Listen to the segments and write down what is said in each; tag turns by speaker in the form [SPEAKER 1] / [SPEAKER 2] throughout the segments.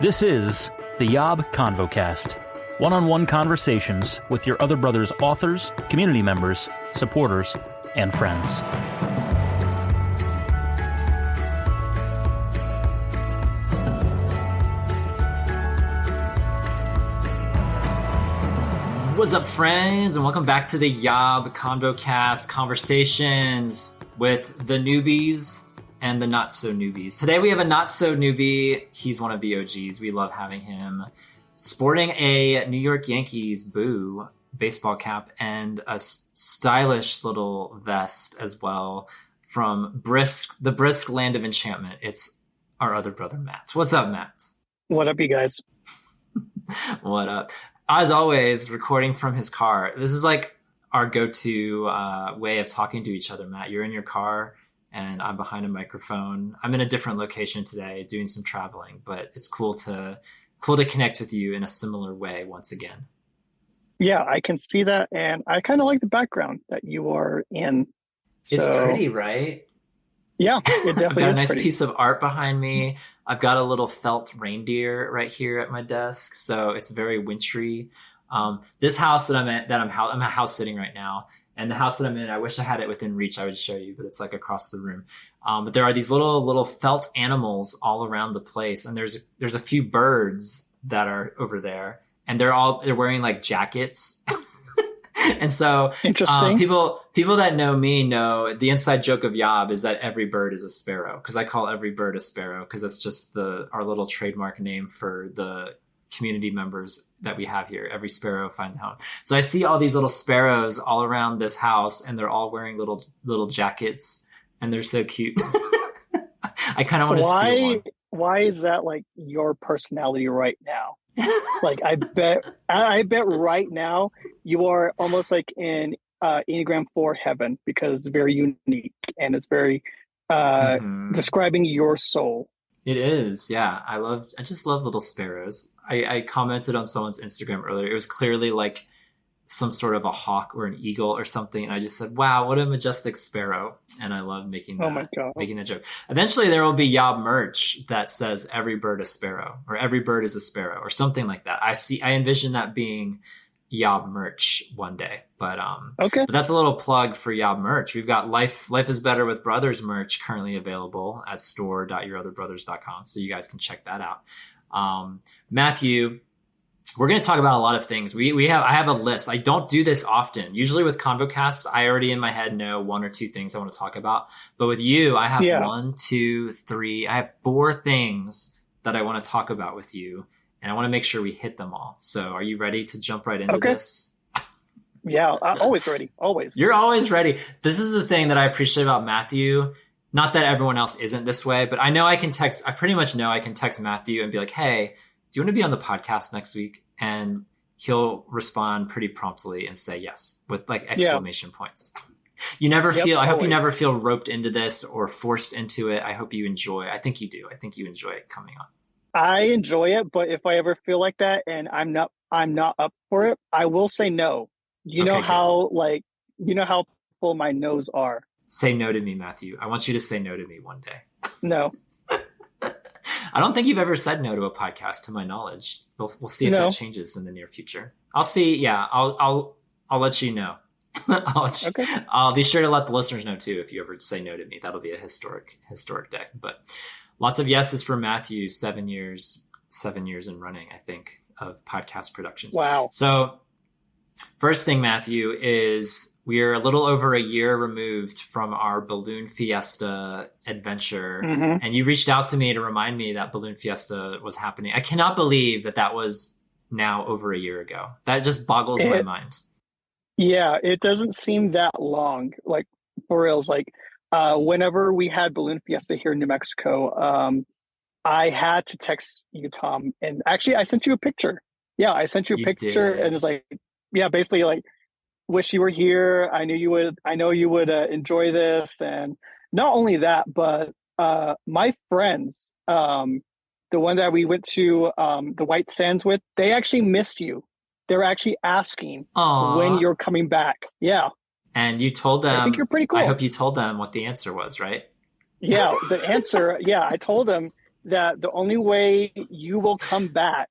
[SPEAKER 1] This is the YOB ConvoCast, one-on-one conversations with your other brother's authors, community members, supporters, and friends.
[SPEAKER 2] What's up, friends, and welcome back to the YOB ConvoCast conversations with the newbies and the not-so-newbies. Today we have a not-so-newbie. He's one of the OGs. We love having him. Sporting a New York Yankees baseball cap and a stylish little vest as well from the brisk land of enchantment. It's our other brother, Matt. What's up, Matt?
[SPEAKER 3] What up, you guys?
[SPEAKER 2] What up? As always, recording from his car. This is like our go-to way of talking to each other, Matt. You're in your car and I'm behind a microphone. I'm in a different location today doing some traveling, but it's cool to connect with you in a similar way once again. Yeah,
[SPEAKER 3] I can see that. And I kind of like the background that you are in.
[SPEAKER 2] It's pretty, right?
[SPEAKER 3] Yeah, it definitely is.
[SPEAKER 2] I've got a nice
[SPEAKER 3] pretty.
[SPEAKER 2] piece of art behind me. I've got a little felt reindeer right here at my desk, so it's very wintry. This house that I'm at, I'm house sitting right now, and the house that I'm in, I wish I had it within reach. I would show you, but it's like across the room. But there are these little felt animals all around the place, and there's a few birds that are over there, and they're wearing like jackets. And so
[SPEAKER 3] interesting.
[SPEAKER 2] People that know me know the inside joke of YOB is that every bird is a sparrow, because I call every bird a sparrow because that's just our little trademark name for the community members that we have here. Every sparrow finds a home. So I see all these little sparrows all around this house, and they're all wearing little jackets, and they're so cute. I kind of want to steal one.
[SPEAKER 3] Why is that like your personality right now? Like I bet right now you are almost like in Enneagram 4 heaven, because it's very unique and it's very describing your soul.
[SPEAKER 2] It is, yeah. I just love little sparrows. I commented on someone's Instagram earlier. It was clearly like some sort of a hawk or an eagle or something, and I just said, "Wow, what a majestic sparrow!" And I love making that joke. Eventually, there will be YOB merch that says "Every bird a sparrow" or "Every bird is a sparrow" or something like that. I envision that being YOB merch one day. But
[SPEAKER 3] okay.
[SPEAKER 2] But that's a little plug for YOB merch. We've got Life is Better with Brothers merch currently available at store.yourotherbrothers.com, so you guys can check that out. Matthew, we're going to talk about a lot of things. I have a list. I don't do this often. Usually with ConvoCasts, I already in my head know one or two things I want to talk about. But with you, I have I have 4 things that I want to talk about with you. And I want to make sure we hit them all. So are you ready to jump right into this?
[SPEAKER 3] Yeah, I'm always ready. Always.
[SPEAKER 2] You're always ready. This is the thing that I appreciate about Matthew. Not that everyone else isn't this way, but I pretty much know I can text Matthew and be like, "Hey, do you want to be on the podcast next week?" And he'll respond pretty promptly and say yes with like exclamation points. You never I hope you never feel roped into this or forced into it. I hope you enjoy. I think you do. I think you enjoy it coming on.
[SPEAKER 3] I enjoy it, but if I ever feel like that and I'm not up for it, I will say no. You know how full my no's are.
[SPEAKER 2] Say no to me, Matthew. I want you to say no to me one day.
[SPEAKER 3] No.
[SPEAKER 2] I don't think you've ever said no to a podcast, to my knowledge. We'll see if that changes in the near future. I'll see. Yeah, I'll let you know. I'll be sure to let the listeners know too if you ever say no to me. That'll be a historic day. But lots of yeses for Matthew. 7 years in running, I think, of podcast productions.
[SPEAKER 3] Wow.
[SPEAKER 2] So first thing, Matthew, is we're a little over a year removed from our Balloon Fiesta adventure. Mm-hmm. And you reached out to me to remind me that Balloon Fiesta was happening. I cannot believe that was now over a year ago. That just boggles my mind.
[SPEAKER 3] Yeah, it doesn't seem that long. Like, for reals, like whenever we had Balloon Fiesta here in New Mexico, I had to text you, Tom. And actually, I sent you a picture. Yeah, I sent you a picture and it's like, yeah, basically like, wish you were here. I know you would enjoy this. And not only that, but my friends, the one that we went to the White Sands with, they actually missed you. They're actually asking when you're coming back. Yeah.
[SPEAKER 2] And you told them,
[SPEAKER 3] I think you're pretty cool.
[SPEAKER 2] I hope you told them what the answer was, right?
[SPEAKER 3] Yeah. The answer. Yeah. I told them, that the only way you will come back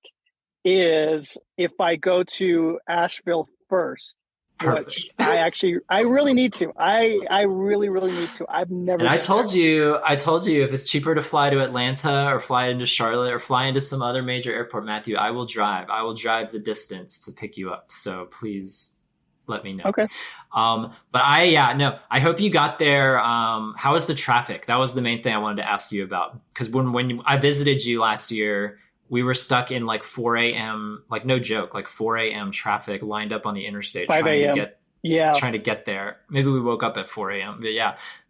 [SPEAKER 3] is if I go to Asheville first, which
[SPEAKER 2] Perfect.
[SPEAKER 3] I really need to. I really, really need to. I've never
[SPEAKER 2] And
[SPEAKER 3] been
[SPEAKER 2] I told you if it's cheaper to fly to Atlanta or fly into Charlotte or fly into some other major airport, Matthew, I will drive. I will drive the distance to pick you up. So please let me know.
[SPEAKER 3] Okay.
[SPEAKER 2] But I hope you got there. How was the traffic? That was the main thing I wanted to ask you about. Because when I visited you last year, we were stuck in like 4 a.m., like no joke, like 4 a.m. traffic lined up on the interstate
[SPEAKER 3] 5 a.m.
[SPEAKER 2] trying to get there. Maybe we woke up at 4 a.m.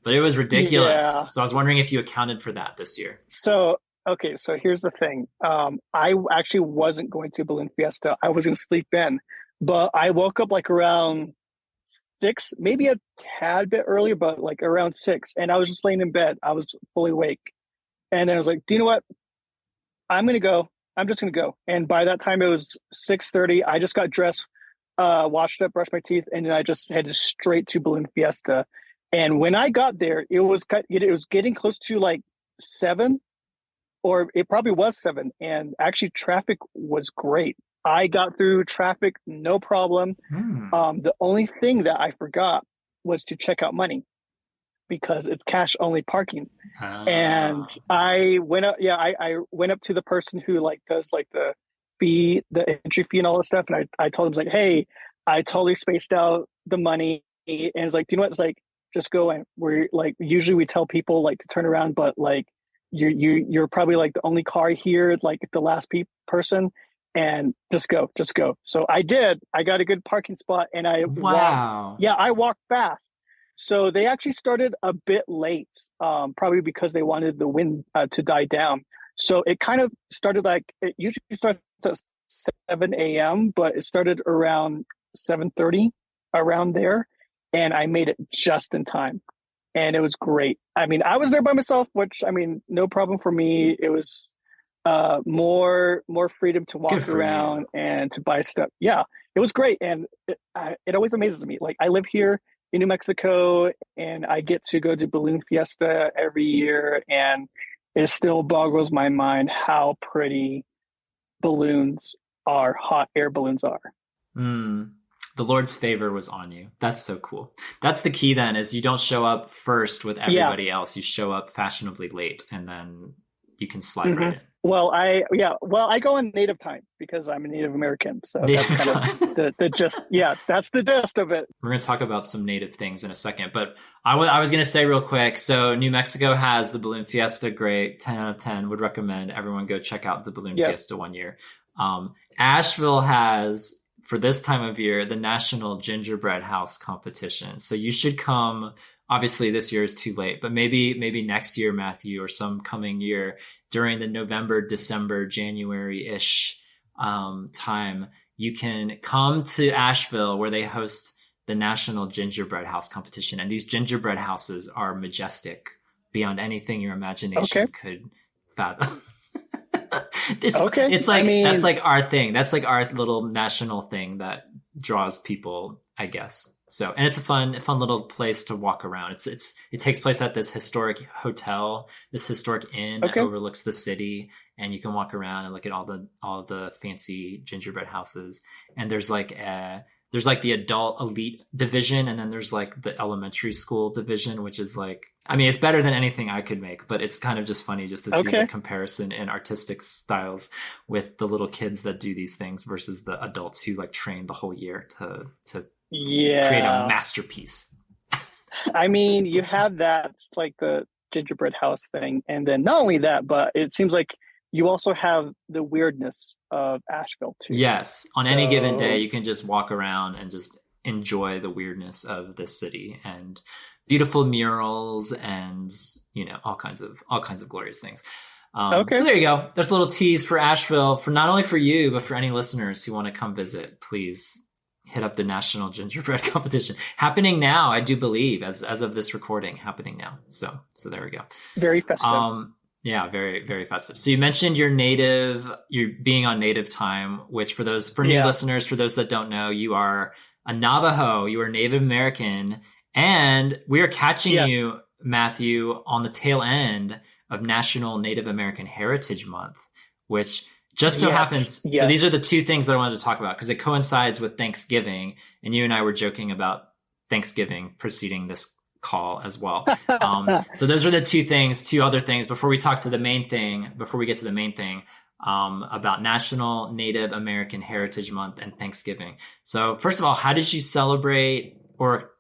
[SPEAKER 2] But it was ridiculous.
[SPEAKER 3] Yeah.
[SPEAKER 2] So I was wondering if you accounted for that this year.
[SPEAKER 3] So here's the thing. I actually wasn't going to Balloon Fiesta. I was going to sleep in, but I woke up like around 6, maybe a tad bit earlier, but like around 6. And I was just laying in bed. I was fully awake. And then I was like, do you know what? I'm going to go. I'm just going to go. And by that time it was 6:30. I just got dressed, washed up, brushed my teeth, and then I just headed straight to Balloon Fiesta. And when I got there, it was getting close to like 7, or it probably was 7. And actually traffic was great. I got through traffic, no problem. The only thing that I forgot was to check out money, because it's cash only parking. And I went up, I went up to the person who like does like the entry fee and all this stuff. And I told him like, hey, I totally spaced out the money. And it's like, do you know what? It's like, just go. And we're like, usually we tell people like to turn around, but like you're probably like the only car here, like the last person, and just go. So I did. I got a good parking spot, and I walked fast. So they actually started a bit late, probably because they wanted the wind to die down. So it kind of started it usually starts at 7 a.m., but it started around 7:30, around there. And I made it just in time. And it was great. I mean, I was there by myself, which, I mean, no problem for me. It was more freedom to walk around and to buy stuff. Yeah, it was great. And it always amazes me. Like, I live here in New Mexico, and I get to go to Balloon Fiesta every year, and it still boggles my mind how pretty hot air balloons are.
[SPEAKER 2] The Lord's favor was on you. That's so cool. That's the key then, is you don't show up first with everybody else. You show up fashionably late, and then you can slide right in.
[SPEAKER 3] Well, I go on native time because I'm a Native American. So that's kind of the gist. Yeah, that's the gist of it.
[SPEAKER 2] We're going to talk about some native things in a second, but I was going to say real quick. So New Mexico has the Balloon Fiesta. Great. 10 out of 10 would recommend everyone go check out the Balloon Fiesta one year. Asheville has, for this time of year, the National Gingerbread House competition. So you should come. Obviously, this year is too late, but maybe next year, Matthew, or some coming year during the November, December, January-ish time, you can come to Asheville, where they host the National Gingerbread House competition. And these gingerbread houses are majestic beyond anything your imagination could fathom. It's like, that's like our thing. That's like our little national thing that draws people, I guess. So, and it's a fun little place to walk around. It takes place at this historic hotel, this historic inn that overlooks the city, and you can walk around and look at all the fancy gingerbread houses. And there's like the adult elite division, and then there's like the elementary school division, which is like, I mean, it's better than anything I could make, but it's kind of just funny just to see the comparison in artistic styles with the little kids that do these things versus the adults who like train the whole year to create a masterpiece.
[SPEAKER 3] I mean, you have that, like the gingerbread house thing, and then not only that, but it seems like you also have the weirdness of Asheville too. Yes,
[SPEAKER 2] on any given day, you can just walk around and just enjoy the weirdness of this city and beautiful murals and all kinds of glorious things. So there you go. There's a little tease for Asheville, for not only for you, but for any listeners who want to come visit. Please hit up the National Gingerbread Competition, happening now, I do believe, as of this recording, happening now. So there we go.
[SPEAKER 3] Very festive.
[SPEAKER 2] Yeah, very, very festive. So you mentioned you're being on native time, which for new listeners, for those that don't know, you are a Navajo, you are Native American, and we are catching you, Matthew, on the tail end of National Native American Heritage Month, which just so
[SPEAKER 3] Yes,
[SPEAKER 2] happens.
[SPEAKER 3] yes.
[SPEAKER 2] So these are the two things that I wanted to talk about because it coincides with Thanksgiving. And you and I were joking about Thanksgiving preceding this call as well. So those are the two other things before we get to the main thing, about National Native American Heritage Month and Thanksgiving. So first of all, how did you celebrate, or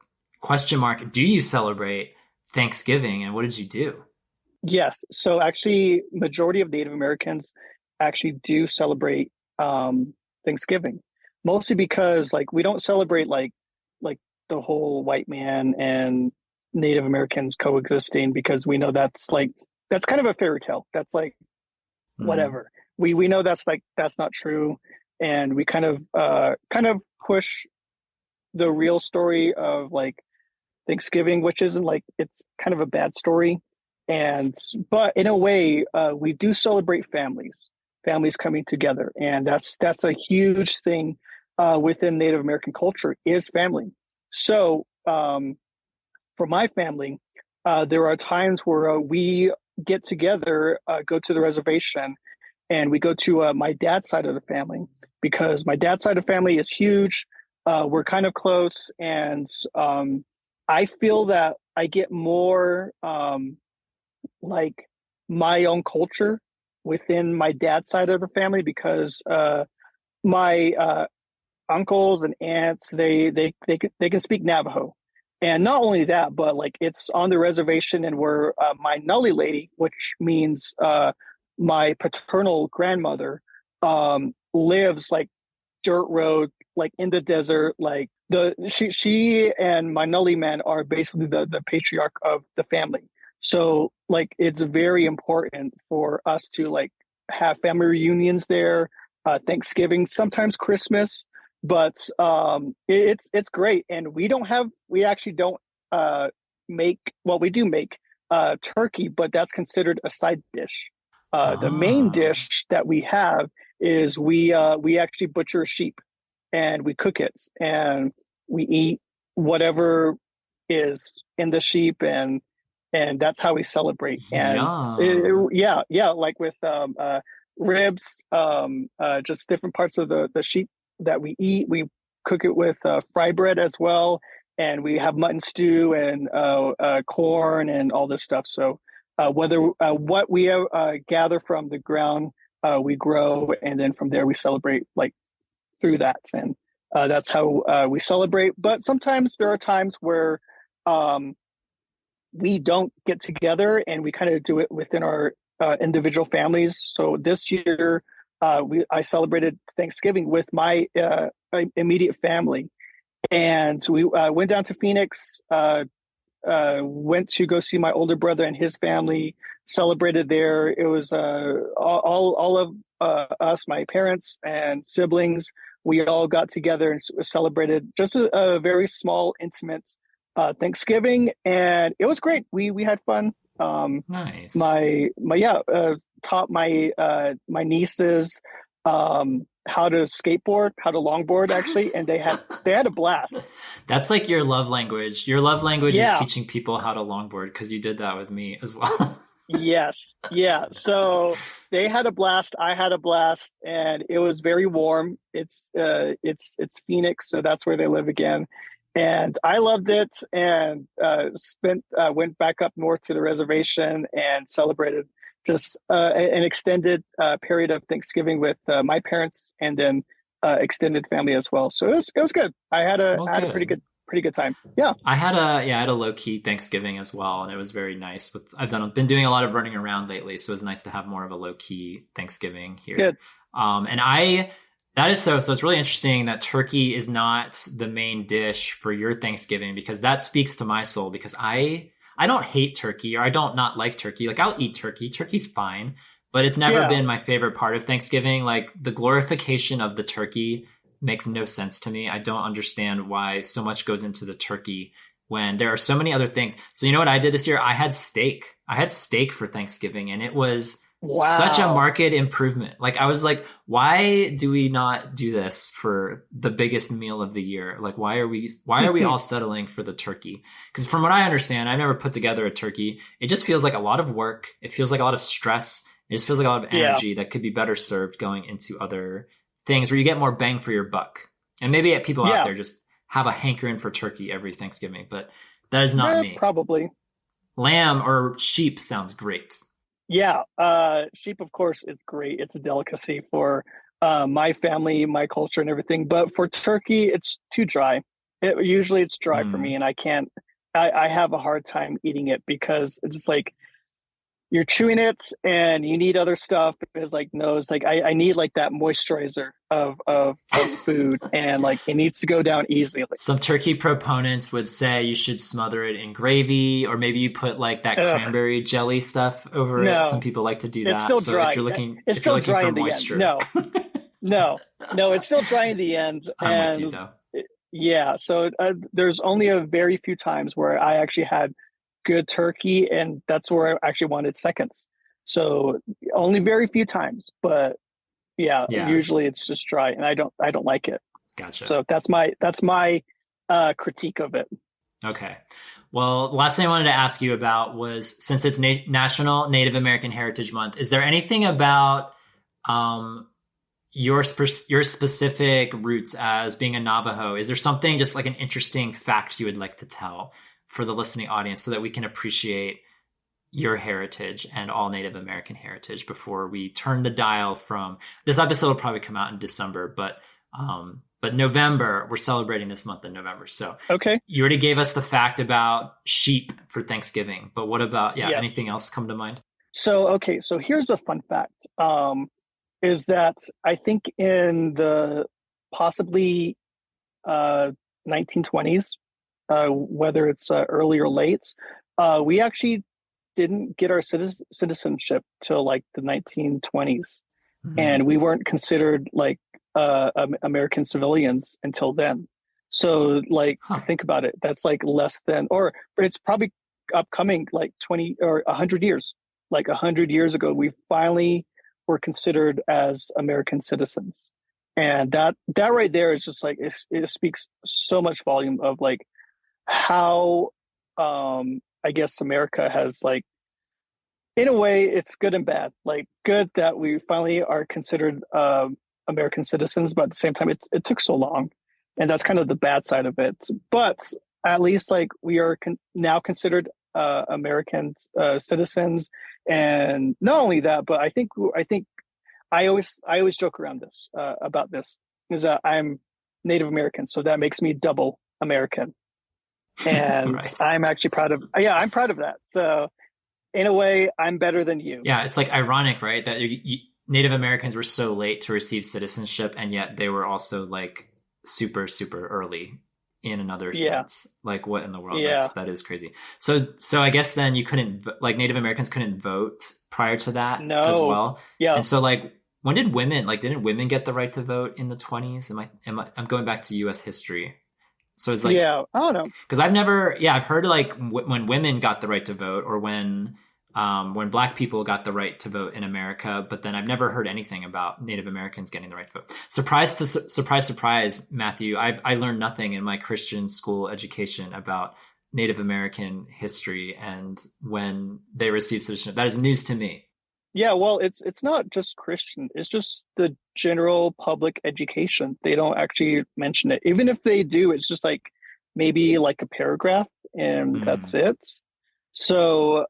[SPEAKER 2] do you celebrate Thanksgiving, and what did you do?
[SPEAKER 3] Yes. So actually, majority of Native Americans actually do celebrate Thanksgiving, mostly because like we don't celebrate like the whole white man and Native Americans coexisting, because we know that's kind of a fairy tale. That's like whatever. We know that's not true, and we kind of push the real story of like Thanksgiving, which isn't like, it's kind of a bad story. But in a way, we do celebrate families coming together. And that's a huge thing within Native American culture, is family. So for my family, there are times where we get together, go to the reservation, and we go to my dad's side of the family, because my dad's side of the family is huge. We're kind of close, and I feel that I get more like my own culture within my dad's side of the family, because my uncles and aunts, they can speak Navajo. And not only that, but like it's on the reservation, and where my Nully lady, which means my paternal grandmother, lives, like dirt road, like in the desert. Like she and my Nully man are basically the patriarch of the family. So like it's very important for us to like have family reunions there, Thanksgiving, sometimes Christmas. But it's great. And we actually don't make, well, we do make turkey, but that's considered a side dish. The main dish that we have is we actually butcher a sheep, and we cook it, and we eat whatever is in the sheep, and that's how we celebrate. And like with ribs, just different parts of the sheep that we eat. We cook it with fry bread as well, and we have mutton stew and corn and all this stuff. So what we gather from the ground, we grow, and then from there we celebrate like through that, and that's how we celebrate. But sometimes there are times where we don't get together, and we kind of do it within our individual families. So this year, I celebrated Thanksgiving with my immediate family, and we went down to Phoenix, went to go see my older brother and his family, celebrated there. It was all of us, my parents and siblings, we all got together and celebrated just a very small, intimate Thanksgiving, and it was great. We had fun.
[SPEAKER 2] Nice.
[SPEAKER 3] Taught my nieces how to skateboard, how to longboard, actually, and they had a blast.
[SPEAKER 2] That's like your love language. Your love language is teaching people how to longboard, because you did that with me as well.
[SPEAKER 3] Yes. Yeah. So they had a blast. I had a blast, and it was very warm. It's Phoenix, so that's where they live again. And I loved it, and went back up north to the reservation and celebrated just an extended period of Thanksgiving with my parents, and then extended family as well. So it was good. I had a pretty good time. Yeah.
[SPEAKER 2] I had a low key Thanksgiving as well, and it was very nice. Been doing a lot of running around lately, so it was nice to have more of a low key Thanksgiving here.
[SPEAKER 3] Good.
[SPEAKER 2] That is so it's really interesting that turkey is not the main dish for your Thanksgiving, because that speaks to my soul, because I don't hate turkey, or I don't not like turkey. Like, I'll eat turkey. Turkey's fine, but it's never been my favorite part of Thanksgiving. Like, the glorification of the turkey makes no sense to me. I don't understand why so much goes into the turkey when there are so many other things. So you know what I did this year? I had steak for Thanksgiving, and it was Such a
[SPEAKER 3] Wow.
[SPEAKER 2] market improvement. Like I was like, why do we not do this for the biggest meal of the year? Like why are we all settling for the turkey? Because from what I understand, I've never put together a turkey. It just feels like a lot of work. It feels like a lot of stress. It just feels like a lot of
[SPEAKER 3] Yeah.
[SPEAKER 2] energy that could be better served going into other things where you get more bang for your buck. And maybe people out
[SPEAKER 3] Yeah.
[SPEAKER 2] there just have a hankering for turkey every Thanksgiving, but that is not me.
[SPEAKER 3] Probably.
[SPEAKER 2] Lamb or sheep sounds great.
[SPEAKER 3] Yeah. Sheep, of course, is great. It's a delicacy for my family, my culture, and everything. But for turkey, it's too dry. Usually it's dry for me,
[SPEAKER 2] Mm.
[SPEAKER 3] and I can't. I have a hard time eating it because it's just like you're chewing it and you need other stuff. It's like no, it's like I need like that moisturizer of food, and like it needs to go down easily. Like,
[SPEAKER 2] Some turkey proponents would say you should smother it in gravy, or maybe you put like that
[SPEAKER 3] ugh,
[SPEAKER 2] cranberry jelly stuff over it. Some
[SPEAKER 3] no,
[SPEAKER 2] people like to do
[SPEAKER 3] it's
[SPEAKER 2] that.
[SPEAKER 3] still
[SPEAKER 2] So if
[SPEAKER 3] dry.
[SPEAKER 2] you're looking
[SPEAKER 3] It's
[SPEAKER 2] if you're
[SPEAKER 3] still
[SPEAKER 2] looking
[SPEAKER 3] dry
[SPEAKER 2] for
[SPEAKER 3] in the end.
[SPEAKER 2] moisture,
[SPEAKER 3] No, it's still dry in the end,
[SPEAKER 2] I'm with you
[SPEAKER 3] and
[SPEAKER 2] though.
[SPEAKER 3] yeah. So there's only a very few times where I actually had good turkey, and that's where I actually wanted seconds. So only very few times, but yeah,
[SPEAKER 2] Yeah,
[SPEAKER 3] usually it's just dry, and I don't like it.
[SPEAKER 2] gotcha.
[SPEAKER 3] So that's my critique of it.
[SPEAKER 2] Okay. Well, the last thing I wanted to ask you about was since it's National Native American Heritage Month, is there anything about um, your specific roots as being a Navajo? Is there something just like an interesting fact you would like to tell for the listening audience so that we can appreciate your heritage and all Native American heritage before we turn the dial from this episode will probably come out in December, but November, we're celebrating this month in November. So
[SPEAKER 3] Okay.
[SPEAKER 2] you already gave us the fact about sheep for Thanksgiving, but what about, yeah,
[SPEAKER 3] Yes.
[SPEAKER 2] anything else come to mind?
[SPEAKER 3] So okay. So here's a fun fact. Is that I think in the possibly 1920s, whether it's early or late, we actually didn't get our citizenship till like the 1920s,
[SPEAKER 2] Mm.
[SPEAKER 3] and we weren't considered like American civilians until then. So like
[SPEAKER 2] Huh.
[SPEAKER 3] think about it. That's like less than, or it's probably upcoming like 20 or 100 years. Like 100 years ago, we finally were considered as American citizens, and that right there is just like it speaks so much volume of like how I guess America has like in a way it's good and bad. Like good that we finally are considered American citizens, but at the same time it took so long, and that's kind of the bad side of it. But at least like we are now considered American citizens, and not only that, but I think I always joke around this about this is that I'm Native American, so that makes me double American, and
[SPEAKER 2] Right.
[SPEAKER 3] I'm actually proud of. Yeah, I'm proud of that. So in a way, I'm better than you.
[SPEAKER 2] Yeah, it's like ironic, right? That Native Americans were so late to receive citizenship, and yet they were also like super, super early in another
[SPEAKER 3] Yeah,
[SPEAKER 2] sense. Like, what in the world?
[SPEAKER 3] yeah,
[SPEAKER 2] That is crazy. So I guess then you couldn't like Native Americans couldn't vote prior to that as
[SPEAKER 3] no,
[SPEAKER 2] well.
[SPEAKER 3] yeah,
[SPEAKER 2] And so like, when did women like didn't women get the right to vote in the 20s? I'm going back to U.S. history. So it's like
[SPEAKER 3] yeah. I don't know.
[SPEAKER 2] because I've heard like when women got the right to vote or when Black people got the right to vote in America, but then I've never heard anything about Native Americans getting the right to vote. Surprise, Matthew, I learned nothing in my Christian school education about Native American history and when they received citizenship. That is news to me.
[SPEAKER 3] Yeah, well, it's not just Christian. It's just the general public education. They don't actually mention it. Even if they do, it's just like maybe like a paragraph and that's
[SPEAKER 2] Mm.
[SPEAKER 3] it. So,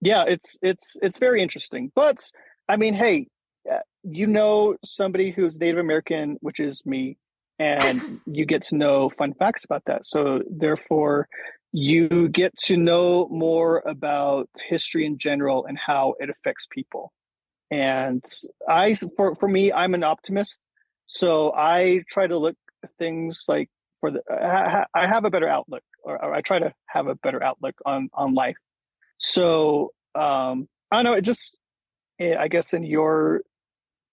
[SPEAKER 3] yeah, it's very interesting. But I mean, hey, somebody who's Native American, which is me, and you get to know fun facts about that. So therefore, you get to know more about history in general and how it affects people. And for me, I'm an optimist, so I try to look at things like I have a better outlook, or I try to have a better outlook on life. So I don't know. I guess in your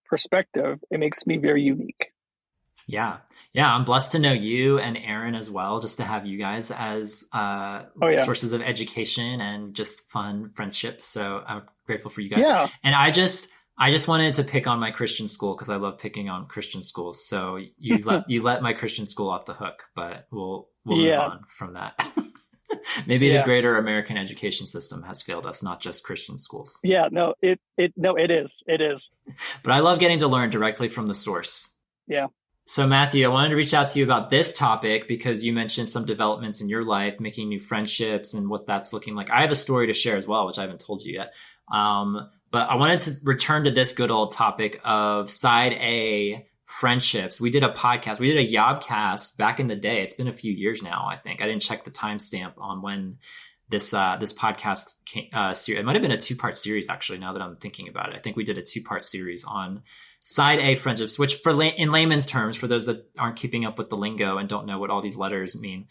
[SPEAKER 3] perspective, it makes me very unique.
[SPEAKER 2] Yeah. Yeah. I'm blessed to know you and Aaron as well, just to have you guys as
[SPEAKER 3] Oh yeah.
[SPEAKER 2] sources of education and just fun friendship. So I'm grateful for you guys.
[SPEAKER 3] Yeah.
[SPEAKER 2] And I just wanted to pick on my Christian school because I love picking on Christian schools. So you let my Christian school off the hook, but we'll move
[SPEAKER 3] Yeah.
[SPEAKER 2] on from that. Maybe the
[SPEAKER 3] Yeah.
[SPEAKER 2] greater American education system has failed us, not just Christian schools.
[SPEAKER 3] Yeah. No, it is. It is.
[SPEAKER 2] But I love getting to learn directly from the source.
[SPEAKER 3] Yeah.
[SPEAKER 2] So, Matthew, I wanted to reach out to you about this topic because you mentioned some developments in your life, making new friendships and what that's looking like. I have a story to share as well, which I haven't told you yet. But I wanted to return to this good old topic of side A friendships. We did a podcast. We did a YOBcast back in the day. It's been a few years now, I think. I didn't check the timestamp on when this podcast series. It might have been a 2-part series, actually, now that I'm thinking about it. I think we did a 2-part series on side A friendships, which in layman's terms, for those that aren't keeping up with the lingo and don't know what all these letters mean,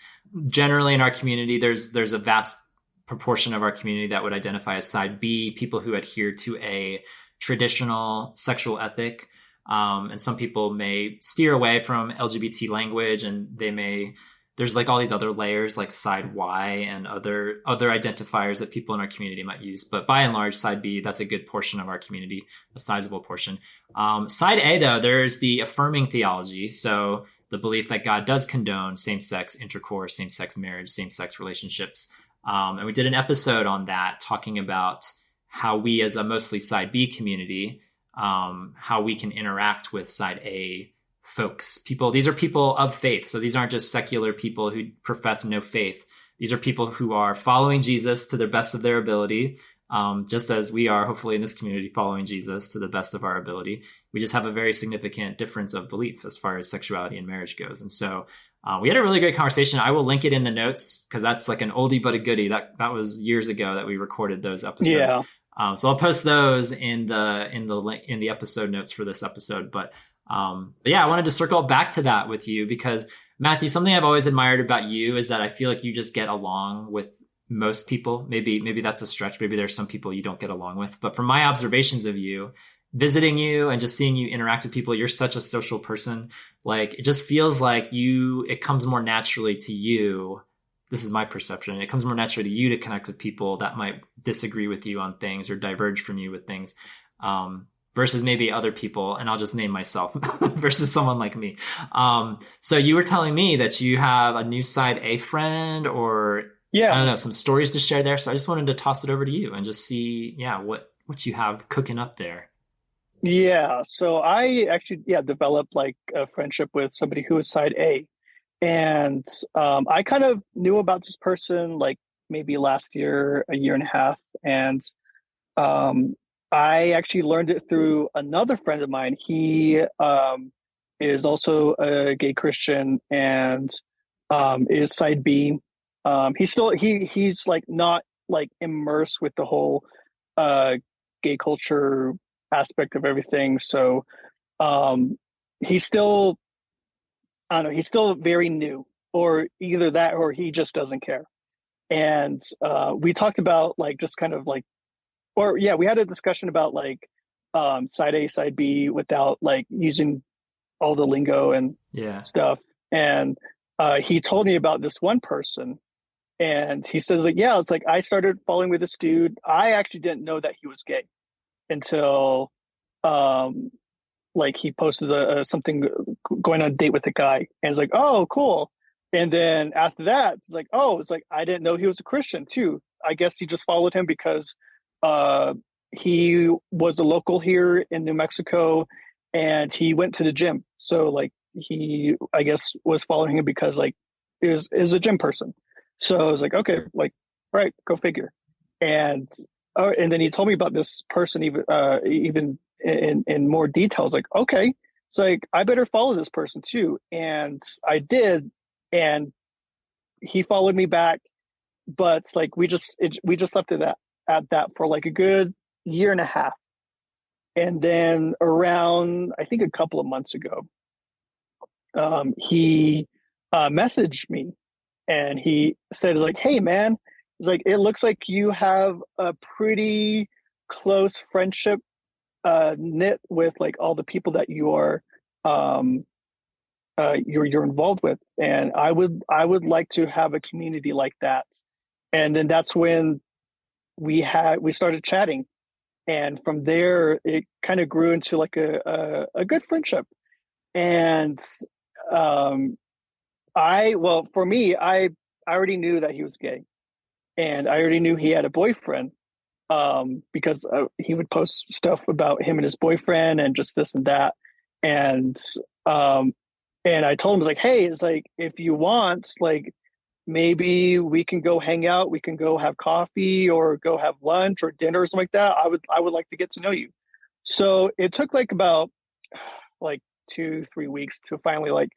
[SPEAKER 2] generally in our community, there's a vast proportion of our community that would identify as side B, people who adhere to a traditional sexual ethic. And some people may steer away from LGBT language, and there's like all these other layers like side Y and other identifiers that people in our community might use. But by and large, side B, that's a good portion of our community, a sizable portion. Side A, though, there's the affirming theology. So the belief that God does condone same-sex intercourse, same-sex marriage, same-sex relationships. And we did an episode on that, talking about how we as a mostly side B community, how we can interact with side A folks, people. These are people of faith. So these aren't just secular people who profess no faith. These are people who are following Jesus to the best of their ability, just as we are, hopefully, in this community, following Jesus to the best of our ability. We just have a very significant difference of belief as far as sexuality and marriage goes. And so we had a really great conversation. I will link it in the notes because that's like an oldie but a goodie. That was years ago that we recorded those episodes.
[SPEAKER 3] Yeah.
[SPEAKER 2] So I'll post those in the episode notes for this episode. But yeah, I wanted to circle back to that with you because, Matthew, something I've always admired about you is that I feel like you just get along with most people. Maybe that's a stretch. Maybe there's some people you don't get along with. But from my observations of you, visiting you and just seeing you interact with people, you're such a social person. Like, it just feels like it comes more naturally to you. This is my perception. It comes more naturally to you to connect with people that might disagree with you on things or diverge from you with things. Versus maybe other people, and I'll just name myself, versus someone like me. So you were telling me that you have a new side A friend, or I don't know, some stories to share there. So I just wanted to toss it over to you and just see, what you have cooking up there.
[SPEAKER 3] Yeah. So I actually, developed like a friendship with somebody who was side A. And I kind of knew about this person like maybe last year, a year and a half. And I actually learned it through another friend of mine. He is also a gay Christian and is side B. He's like not like immersed with the whole gay culture aspect of everything. So he's still, I don't know, he's still very new, or either that or he just doesn't care. And we talked about like just kind of like, we had a discussion about like side A, side B without like using all the lingo and stuff. And he told me about this one person, and he said like, it's like I started following with this dude. I actually didn't know that he was gay until like he posted something going on a date with a guy, and it's like, oh, cool. And then after that, it's like, I didn't know he was a Christian too. I guess he just followed him because he was a local here in New Mexico, and he went to the gym. So like he, I guess, was following him because like is a gym person. So I was like, okay, like, right, go figure. And then he told me about this person even in more detail. I was like, okay, it's like I better follow this person too. And I did, and he followed me back. But like we just left it at that for like a good year and a half. And then around, I think a couple of months ago, he messaged me, and he said like, hey man, it's like, it looks like you have a pretty close friendship knit with like all the people that you are you're involved with, and I would like to have a community like that. And then that's when we started chatting, and from there it kind of grew into like a good friendship. And um, for me, I already knew that he was gay, and I already knew he had a boyfriend, because he would post stuff about him and his boyfriend and just this and that. And um, and I told him, like, hey, it's like, if you want, like, maybe we can go hang out, we can go have coffee or go have lunch or dinner or something like that. I would like to get to know you. So it took like about like 2 3 weeks to finally like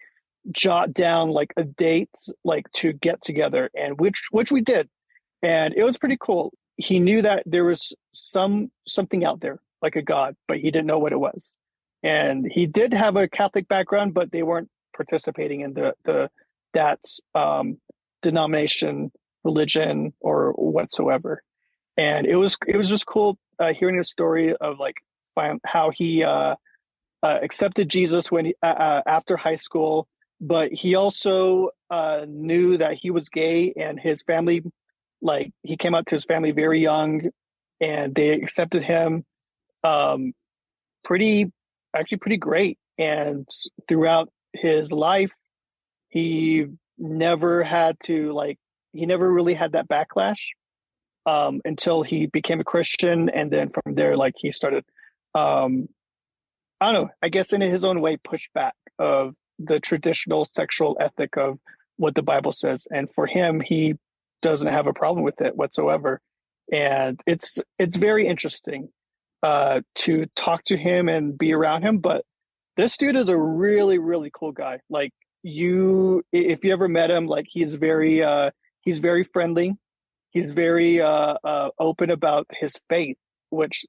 [SPEAKER 3] jot down like a date, like to get together, and which we did. And it was pretty cool. He knew that there was something out there, like a God, but he didn't know what it was. And he did have a Catholic background, but they weren't participating in the that denomination, religion, or whatsoever. And it was just cool hearing a story of like how he accepted Jesus when after high school, but he also knew that he was gay, and his family, like, he came out to his family very young, and they accepted him um, pretty pretty great. And throughout his life, he never had to like he never really had that backlash until he became a Christian, and then from there, like, he started um, I don't know, I guess in his own way, push back of the traditional sexual ethic of what the Bible says. And for him, he doesn't have a problem with it whatsoever. And it's very interesting to talk to him and be around him. But this dude is a really, really cool guy. Like, if you ever met him, like, he's very friendly. He's very open about his faith, which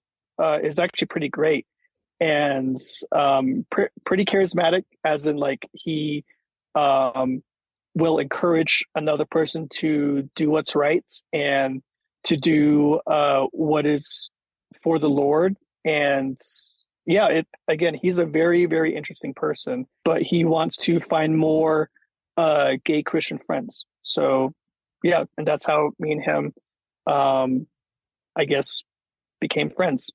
[SPEAKER 3] is actually pretty great. And pretty charismatic, as in, like, he um, will encourage another person to do what's right and to do what is for the Lord. And yeah, again, he's a very, very interesting person, but he wants to find more gay Christian friends. So yeah, and that's how me and him, I guess, became friends.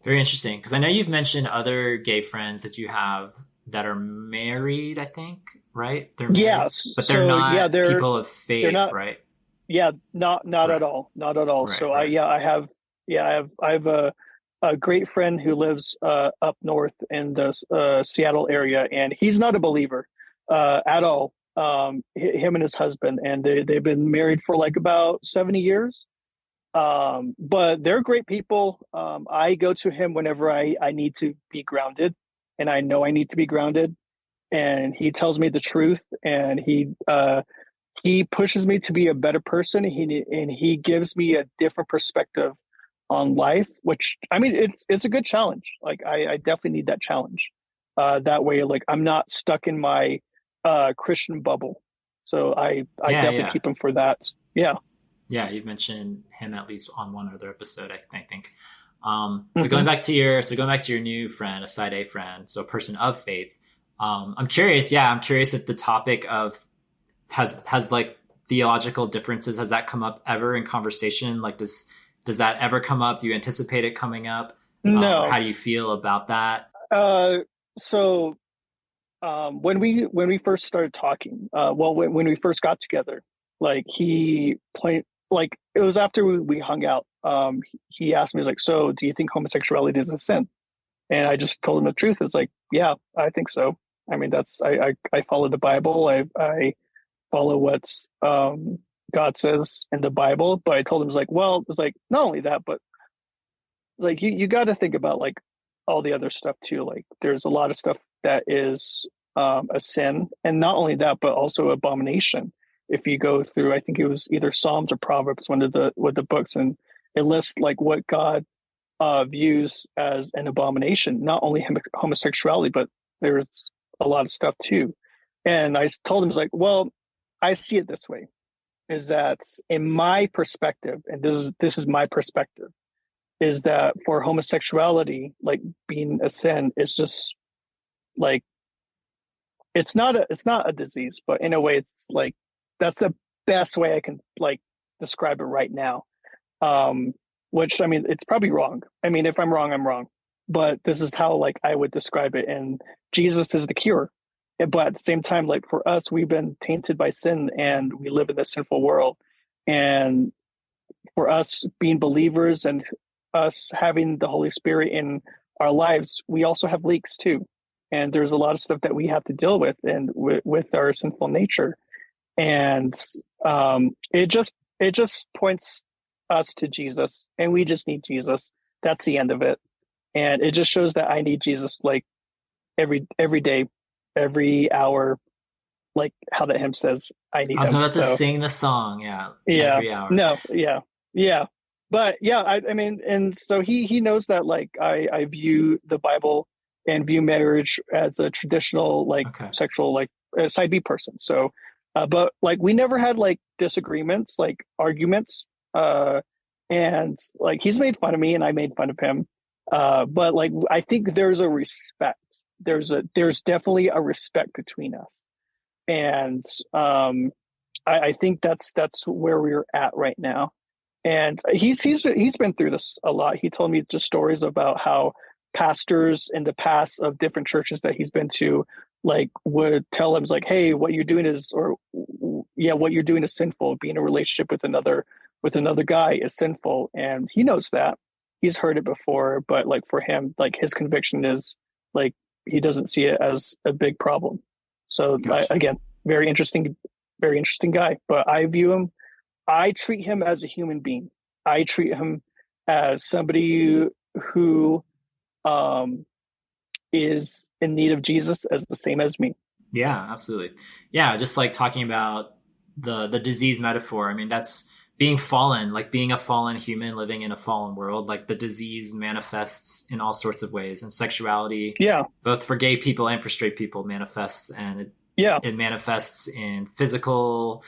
[SPEAKER 2] Very interesting, because I know you've mentioned other gay friends that you have that are married, I think, right? They're married,
[SPEAKER 3] Yes.
[SPEAKER 2] but they're
[SPEAKER 3] So
[SPEAKER 2] not
[SPEAKER 3] yeah,
[SPEAKER 2] people of
[SPEAKER 3] they're
[SPEAKER 2] faith,
[SPEAKER 3] not.
[SPEAKER 2] right?
[SPEAKER 3] Yeah, not at
[SPEAKER 2] Right,
[SPEAKER 3] all, not at all.
[SPEAKER 2] right,
[SPEAKER 3] So
[SPEAKER 2] right.
[SPEAKER 3] I have a great friend who lives up north in the Seattle area, and he's not a believer at all. Him and his husband, and they've been married for like about 70 years. But they're great people. I go to him whenever I need to be grounded, and I know I need to be grounded, and he tells me the truth, and he pushes me to be a better person. He gives me a different perspective on life, which, I mean, it's a good challenge. Like, I definitely need that challenge. That way, like, I'm not stuck in my Christian bubble. So I
[SPEAKER 2] Yeah,
[SPEAKER 3] definitely
[SPEAKER 2] yeah.
[SPEAKER 3] keep him for that. Yeah.
[SPEAKER 2] Yeah, you've mentioned him at least on one other episode, I think. But
[SPEAKER 3] Hmm.
[SPEAKER 2] going back to your new friend, a side A friend, so a person of faith. I'm curious. Yeah, I'm curious if the topic of has like theological differences, has that come up ever in conversation? Like, does that ever come up? Do you anticipate it coming up? Or
[SPEAKER 3] No.
[SPEAKER 2] how do you feel about that?
[SPEAKER 3] Uh, so when we first started talking, when we first got together, like, he played, like, it was after we hung out. He asked me, like, so do you think homosexuality is a sin? And I just told him the truth. It's like, yeah, I think so. I mean, I follow the Bible. I follow what God says in the Bible. But I told him, it's like, well, it's like, not only that, but like, you got to think about, like, all the other stuff too. Like, there's a lot of stuff that is a sin, and not only that, but also abomination. If you go through, I think it was either Psalms or Proverbs, one of the books, and it lists like what God views as an abomination. Not only homosexuality, but there's a lot of stuff too. And I told him, it's like, well, I see it this way: is that in my perspective, and this is my perspective, is that for homosexuality, like, being a sin, is just like, it's not a disease, but in a way it's like that's the best way I can like describe it right now. Um, which I mean, it's probably wrong. I mean, if I'm wrong, I'm wrong. But this is how like I would describe it. And Jesus is the cure. But at the same time, like for us, we've been tainted by sin and we live in this sinful world. And for us being believers and us having the Holy Spirit in our lives, we also have leaks too. And there's a lot of stuff that we have to deal with and with our sinful nature. And it just points us to Jesus, and we just need Jesus. That's the end of it. And it just shows that I need Jesus like every day, every hour, like how that hymn says I need
[SPEAKER 2] I was
[SPEAKER 3] him.
[SPEAKER 2] about to sing the song. Yeah.
[SPEAKER 3] Yeah.
[SPEAKER 2] Every hour.
[SPEAKER 3] No, yeah. But yeah, I mean, and so he knows that like I view the Bible and view marriage as a traditional like sexual like side B person. So but like we never had like disagreements, like arguments. And like he's made fun of me and I made fun of him. But like I think there's a respect. There's definitely a respect between us. And I think that's where we're at right now. And he's been through this a lot. He told me just stories about how pastors in the past of different churches that he's been to, like, would tell him like, "Hey, what you're doing is sinful. Being in a relationship with another guy is sinful," and he knows that. He's heard it before, but like for him, like his conviction is like he doesn't see it as a big problem. So
[SPEAKER 2] Gotcha.
[SPEAKER 3] again, very interesting guy. But I treat him as a human being. I treat him as somebody who is in need of Jesus as the same as me.
[SPEAKER 2] Yeah, absolutely. Yeah, just like talking about the disease metaphor. I mean, that's being fallen, like being a fallen human living in a fallen world. Like the disease manifests in all sorts of ways, and sexuality, both for gay people and for straight people, manifests, and it manifests in physical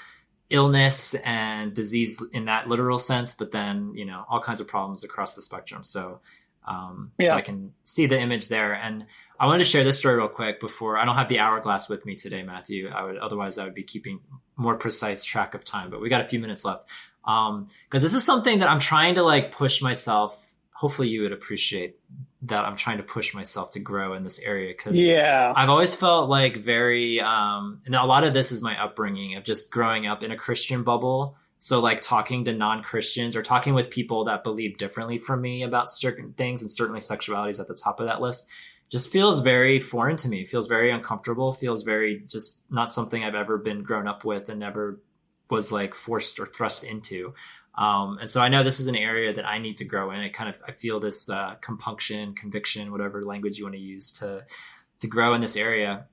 [SPEAKER 2] illness and disease in that literal sense, but then, you know, all kinds of problems across the spectrum. So I can see the image there. And I wanted to share this story real quick before. I don't have the hourglass with me today, Matthew. Otherwise I would be keeping more precise track of time, but we got a few minutes left. Cause this is something that I'm trying to like push myself. Hopefully you would appreciate that I'm trying to push myself to grow in this area. Cause I've always felt like very, and a lot of this is my upbringing of just growing up in a Christian bubble. So like talking to non-Christians or talking with people that believe differently from me about certain things, and certainly sexuality is at the top of that list, just feels very foreign to me, feels very uncomfortable, feels very just not something I've ever been grown up with and never was like forced or thrust into. And so I know this is an area that I need to grow in. I feel this compunction, conviction, whatever language you want to use to grow in this area.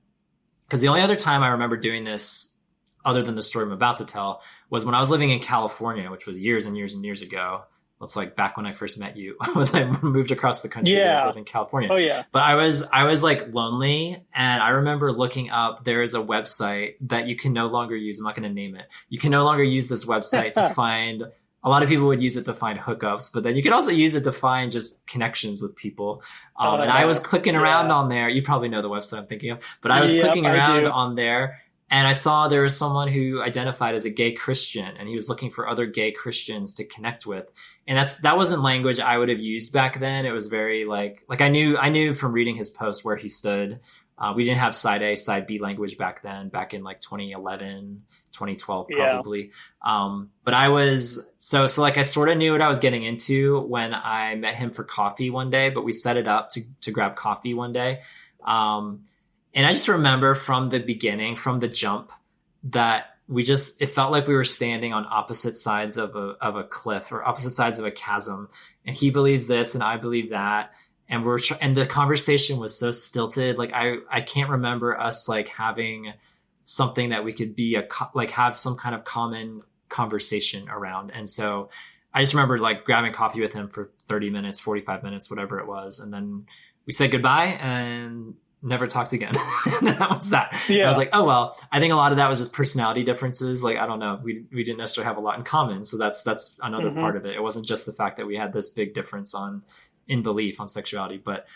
[SPEAKER 2] Because the only other time I remember doing this, other than the story I'm about to tell, was when I was living in California, which was years and years and years ago. It's like back when I first met you. I moved across the country to live in California.
[SPEAKER 3] Oh yeah.
[SPEAKER 2] But I was like lonely, and I remember looking up, there is a website that you can no longer use. I'm not going to name it. You can no longer use this website to find. A lot of people would use it to find hookups, but then you can also use it to find just connections with people. And I was clicking around on there. You probably know the website I'm thinking of, but I was clicking around on there, and I saw there was someone who identified as a gay Christian, and he was looking for other gay Christians to connect with. And that wasn't language I would have used back then. It was very like I knew from reading his post where he stood. We didn't have side A, side B language back then, back in like 2011, 2012, probably. But I was, so like I sort of knew what I was getting into when I met him for coffee one day, but we set it up to grab coffee one day. And I just remember from the beginning, from the jump, that it felt like we were standing on opposite sides of a cliff or opposite sides of a chasm. And he believes this and I believe that. And and the conversation was so stilted. Like I can't remember us like having something that we could have some kind of common conversation around. And so I just remember like grabbing coffee with him for 30 minutes, 45 minutes, whatever it was. And then we said goodbye and never talked again. And that was that. Yeah. I was like, oh, well, I think a lot of that was just personality differences. Like, I don't know. We didn't necessarily have a lot in common. So that's another part of it. It wasn't just the fact that we had this big difference in belief on sexuality, but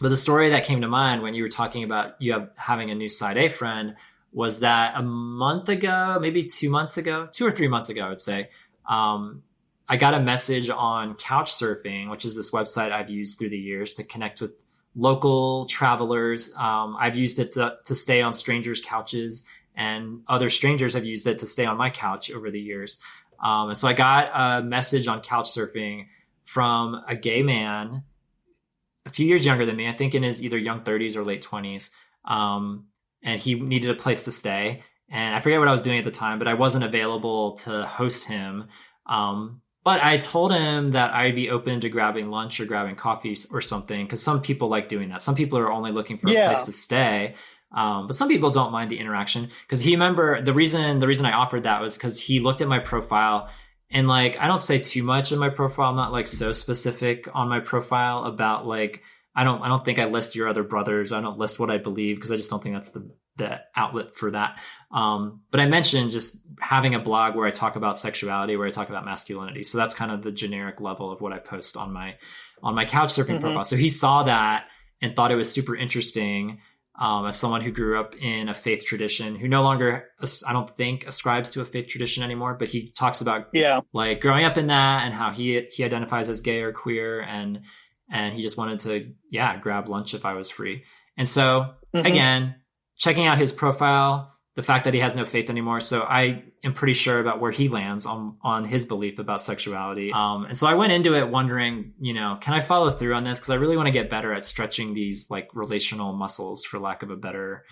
[SPEAKER 2] But the story that came to mind when you were talking about having a new side A friend was that a month ago, maybe 2 months ago, 2 or 3 months ago, I would say, I got a message on Couchsurfing, which is this website I've used through the years to connect with local travelers. I've used it to stay on strangers' couches, and other strangers have used it to stay on my couch over the years. And so I got a message on Couchsurfing from a gay man, a few years younger than me, I think in his either young 30s or late 20s. And he needed a place to stay. And I forget what I was doing at the time, but I wasn't available to host him. But I told him that I'd be open to grabbing lunch or grabbing coffee or something, because some people like doing that. Some people are only looking for a place to stay. But some people don't mind the interaction, because he remember the reason I offered that was because he looked at my profile, and like, I don't say too much in my profile. I'm not like so specific on my profile about like, I don't think I list your other brothers. I don't list what I believe, because I just don't think that's the outlet for that. But I mentioned just having a blog where I talk about sexuality, where I talk about masculinity. So that's kind of the generic level of what I post on my Couchsurfing profile. So he saw that and thought it was super interesting. As someone who grew up in a faith tradition, who no longer, I don't think, ascribes to a faith tradition anymore, but he talks about like growing up in that and how he identifies as gay or queer, and he just wanted to grab lunch if I was free. And so again, checking out his profile, the fact that he has no faith anymore. So I am pretty sure about where he lands on his belief about sexuality. And so I went into it wondering, can I follow through on this? Because I really want to get better at stretching these like relational muscles, for lack of a better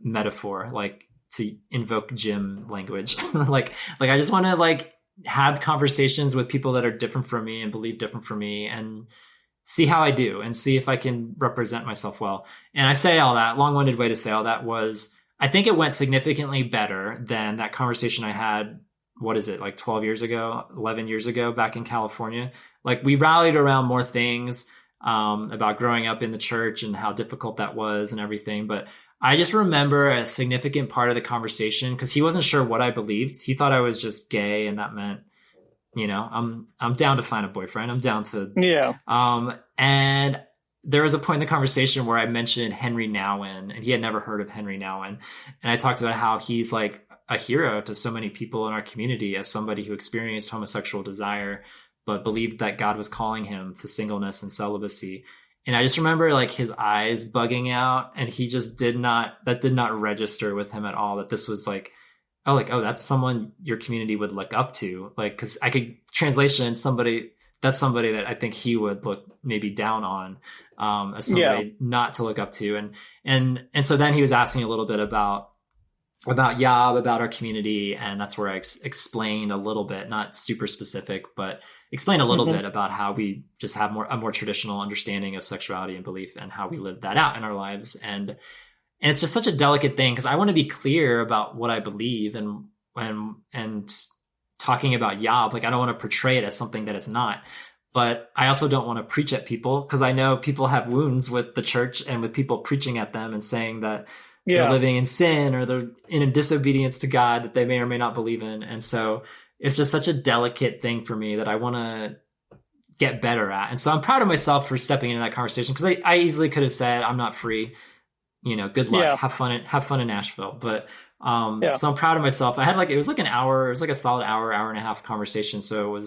[SPEAKER 2] metaphor, like to invoke gym language. like I just want to like have conversations with people that are different from me and believe different from me, and see how I do and see if I can represent myself well. And I say all that, long-winded way to say all that was, I think it went significantly better than that conversation I had, what is it, like 12 years ago, 11 years ago back in California. Like, we rallied around more things about growing up in the church and how difficult that was and everything. But I just remember a significant part of the conversation, because he wasn't sure what I believed. He thought I was just gay, and that meant, I'm down to find a boyfriend. I'm down to, and there was a point in the conversation where I mentioned Henry Nouwen, and he had never heard of Henry Nouwen. And I talked about how he's like a hero to so many people in our community as somebody who experienced homosexual desire, but believed that God was calling him to singleness and celibacy. And I just remember like his eyes bugging out, and he just did not register with him at all, that this was like, oh, that's someone your community would look up to. Like, cause I could translation that's somebody that I think he would look maybe down on, as somebody not to look up to. And so then he was asking a little bit about YOB, about our community. And that's where I explained a little bit, not super specific, but explained a little bit about how we just have a more traditional understanding of sexuality and belief, and how we live that out in our lives. And it's just such a delicate thing, because I want to be clear about what I believe, and talking about YOB, like, I don't want to portray it as something that it's not, but I also don't want to preach at people, because I know people have wounds with the church and with people preaching at them and saying that they're living in sin, or they're in a disobedience to God that they may or may not believe in. And so it's just such a delicate thing for me that I want to get better at. And so I'm proud of myself for stepping into that conversation, because I easily could have said, I'm not free, good luck, have fun in Nashville. But so I'm proud of myself. I had it was like an hour, it was like a solid hour and a half conversation. So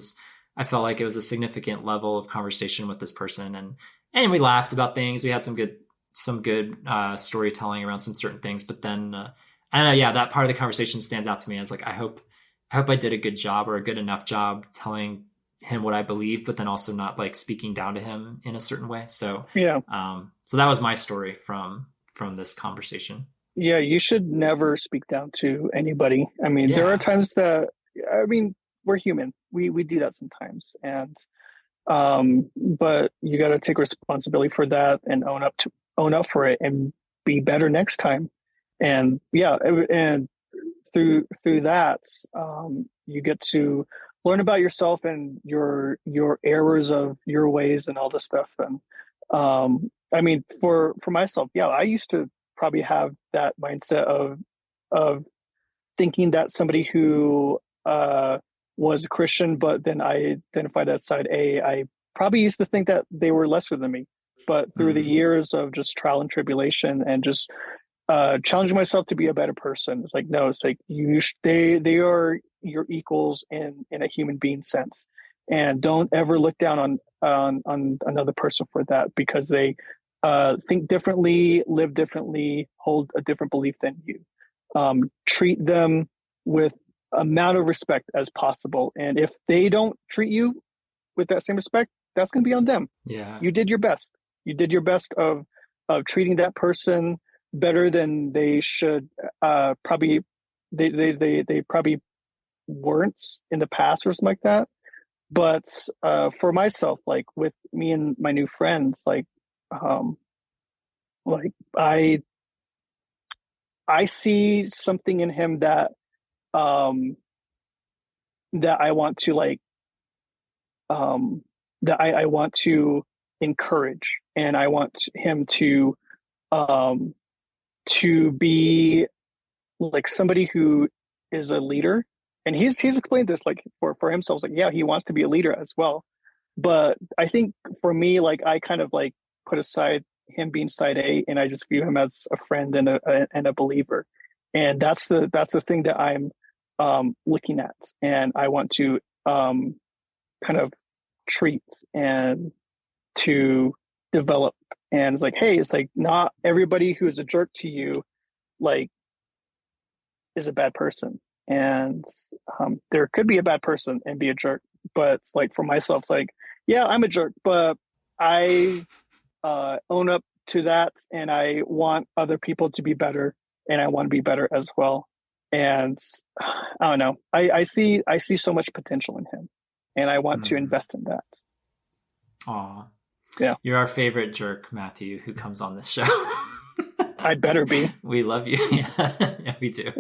[SPEAKER 2] I felt like it was a significant level of conversation with this person, and we laughed about things. We had some good storytelling around some certain things. But then I don't know, that part of the conversation stands out to me as like, I hope I did a good job, or a good enough job, telling him what I believe, but then also not like speaking down to him in a certain way. So so that was my story from this conversation.
[SPEAKER 3] Yeah, you should never speak down to anybody. I mean, there are times that, we're human. We do that sometimes. And but you got to take responsibility for that, and own up for it, and be better next time. And and through that, you get to learn about yourself and your errors of your ways and all this stuff. And for myself, I used to probably have that mindset of thinking that somebody who was a Christian, but then I identified as side A, I probably used to think that they were lesser than me. but through the years of just trial and tribulation and just challenging myself to be a better person, it's like, no, it's like they are your equals in a human being sense, and don't ever look down on another person for that, because they think differently, live differently, hold a different belief than you. Treat them with amount of respect as possible, and if they don't treat you with that same respect, that's going to be on them.
[SPEAKER 2] Yeah,
[SPEAKER 3] you did your best. You did your best of treating that person better than they should. Probably they probably weren't in the past or something like that. But for myself, like with me and my new friends, like I see something in him that that I want to that I want to encourage, and I want him to be like somebody who is a leader. And he's explained this like for himself, like, yeah, he wants to be a leader as well. But I think for me, like, I kind of like put aside him being side A, and I just view him as a friend and a believer. And that's the thing that I'm looking at, and I want to kind of treat and to develop. And it's like, hey, it's like not everybody who is a jerk to you like is a bad person. And there could be a bad person and be a jerk, but it's like for myself, it's like, yeah, I'm a jerk, but I own up to that, and I want other people to be better, and I want to be better as well. And I don't know, I see so much potential in him, and I want to invest in that.
[SPEAKER 2] Aw.
[SPEAKER 3] Yeah.
[SPEAKER 2] You're our favorite jerk, Matthew, who comes on this show.
[SPEAKER 3] I'd better be.
[SPEAKER 2] We love you. Yeah, we do.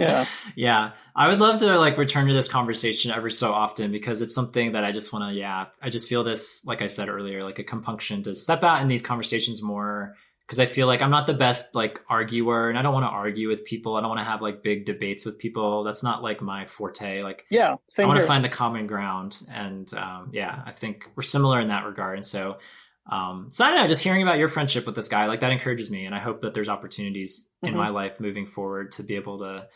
[SPEAKER 3] Yeah.
[SPEAKER 2] I would love to like return to this conversation every so often, because it's something that I just want to, I just feel this, like I said earlier, like a compunction to step out in these conversations more, because I feel like I'm not the best like arguer, and I don't want to argue with people. I don't want to have like big debates with people. That's not like my forte. Like,
[SPEAKER 3] yeah, same
[SPEAKER 2] I want
[SPEAKER 3] here.
[SPEAKER 2] to find the common ground. And I think we're similar in that regard. And so I don't know, just hearing about your friendship with this guy, like that encourages me. And I hope that there's opportunities in my life moving forward to be able to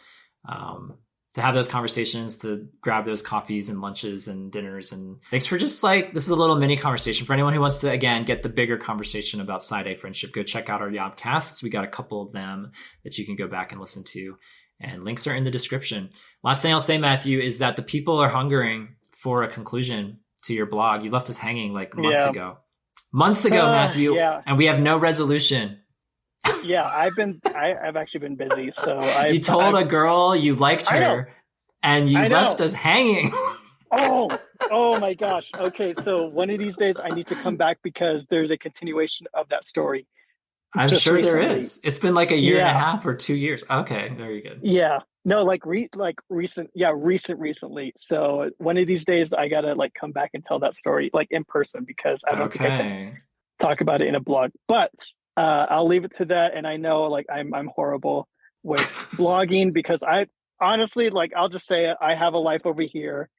[SPEAKER 2] have those conversations, to grab those coffees and lunches and dinners. And thanks for just like, this is a little mini conversation for anyone who wants to, again, get the bigger conversation about side A friendship. Go check out our YOB casts. We got a couple of them that you can go back and listen to, and links are in the description. Last thing I'll say, Matthew, is that the people are hungering for a conclusion to your blog. You left us hanging like months ago, Matthew, and we have no resolution.
[SPEAKER 3] Yeah, I've actually been busy. So
[SPEAKER 2] you told a girl you liked her, and you left us hanging.
[SPEAKER 3] Oh my gosh. Okay, so one of these days I need to come back, because there's a continuation of that story.
[SPEAKER 2] I'm sure recently. There is. It's been like a year and a half or 2 years. Okay, very good.
[SPEAKER 3] Yeah. No, recently. So one of these days I gotta like come back and tell that story like in person, because I don't think I can talk about it in a blog. But I'll leave it to that. And I know like I'm horrible with blogging, because I honestly, like, I'll just say it, I have a life over here,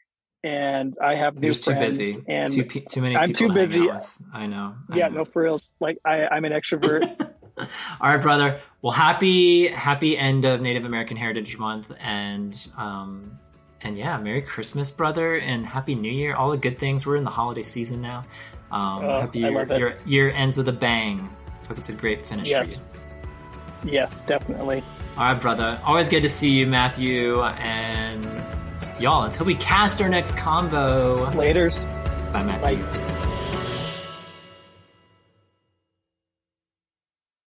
[SPEAKER 3] and I have new friends.
[SPEAKER 2] Too busy.
[SPEAKER 3] And
[SPEAKER 2] too many.
[SPEAKER 3] I'm too busy.
[SPEAKER 2] I know.
[SPEAKER 3] No, for reals. Like I'm an extrovert.
[SPEAKER 2] All right, brother. Well, happy end of Native American Heritage Month, and Merry Christmas, brother, and Happy New Year. All the good things. We're in the holiday season now. Hope your year ends with a bang. I hope it's a great finish for you.
[SPEAKER 3] Yes, definitely.
[SPEAKER 2] All right, brother. Always good to see you, Matthew, and y'all. Until we cast our next convo.
[SPEAKER 3] Laters.
[SPEAKER 2] Bye, Matthew.
[SPEAKER 3] Bye.